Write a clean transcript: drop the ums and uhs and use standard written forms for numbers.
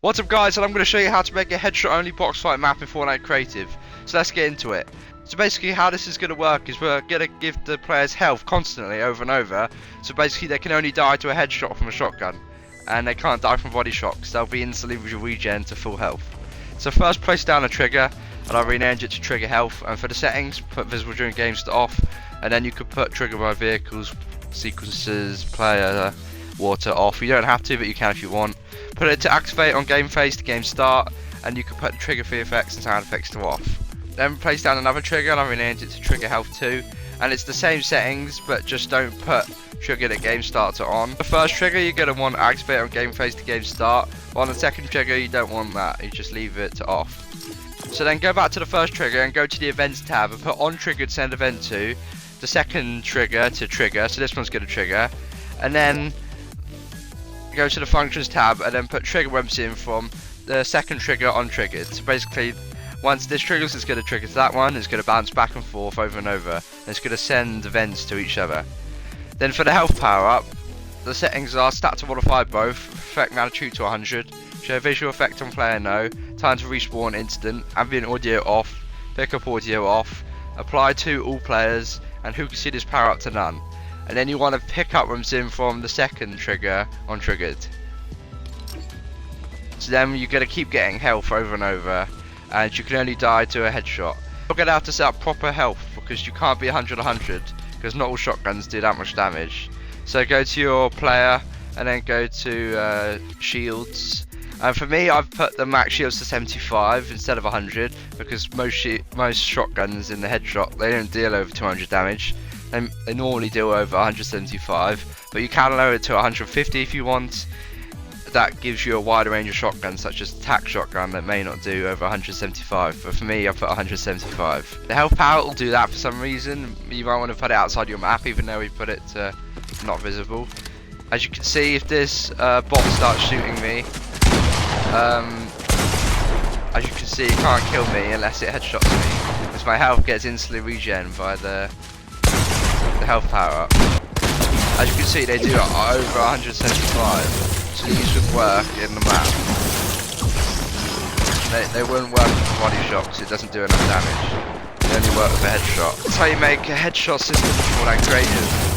What's up guys, and I'm going to show you how to make a headshot only box fight map in Fortnite Creative. So let's get into it. So basically how this is going to work is we're going to give the players health constantly over and over. So basically they can only die to a headshot from a shotgun. And they can't die from body shots, they'll be instantly regen to full health. So first place down a trigger, and I'll rename it to trigger health. And for the settings, put visible during games to off. And then you could put trigger by vehicles, sequences, player, water off. You don't have to, but you can if you want. Put it to activate on game phase to game start, and you can put the trigger for effects and sound effects to off. Then place down another trigger, and I renamed it to trigger health 2, and it's the same settings, but just don't put trigger to game start to on. The first trigger you're going to want to activate on game phase to game start, while on the second trigger you don't want that, you just leave it to off. So then go back to the first trigger and go to the events tab and put on trigger to send event to, the second trigger to trigger, so this one's going to trigger, and then go to the functions tab and then put trigger when in from the second trigger on triggered. So basically once this triggers, it's going to trigger to that one, it's going to bounce back and forth over and over, and it's going to send events to each other. Then for the health power up, the settings are stat to modify both, effect magnitude to 100, show visual effect on player no, time to respawn instant, ambient audio off, pickup audio off, apply to all players, and who can see this power up to none. And then you want to pick up rooms in from the second trigger on triggered. So then you're going to keep getting health over and over, and you can only die to a headshot. You're going to have to set up proper health because you can't be 100 because not all shotguns do that much damage. So go to your player and then go to shields. And for me, I've put the max shields to 75 instead of 100 because most shotguns in the headshot, they don't deal over 200 damage. They normally do over 175, but you can lower it to 150 if you want. That gives you a wider range of shotguns, such as tac shotgun that may not do over 175, but for me I put 175. The health power will do that for some reason. You might want to put it outside your map, even though we put it to not visible. As you can see, if this bot starts shooting me, as you can see, it can't kill me unless it headshots me, because my health gets instantly regen by the health power up. As you can see, they do over 175, so these would work in the map. They wouldn't work with body shot because it doesn't do enough damage. They only work with a headshot. That's how you make a headshot system for that creative.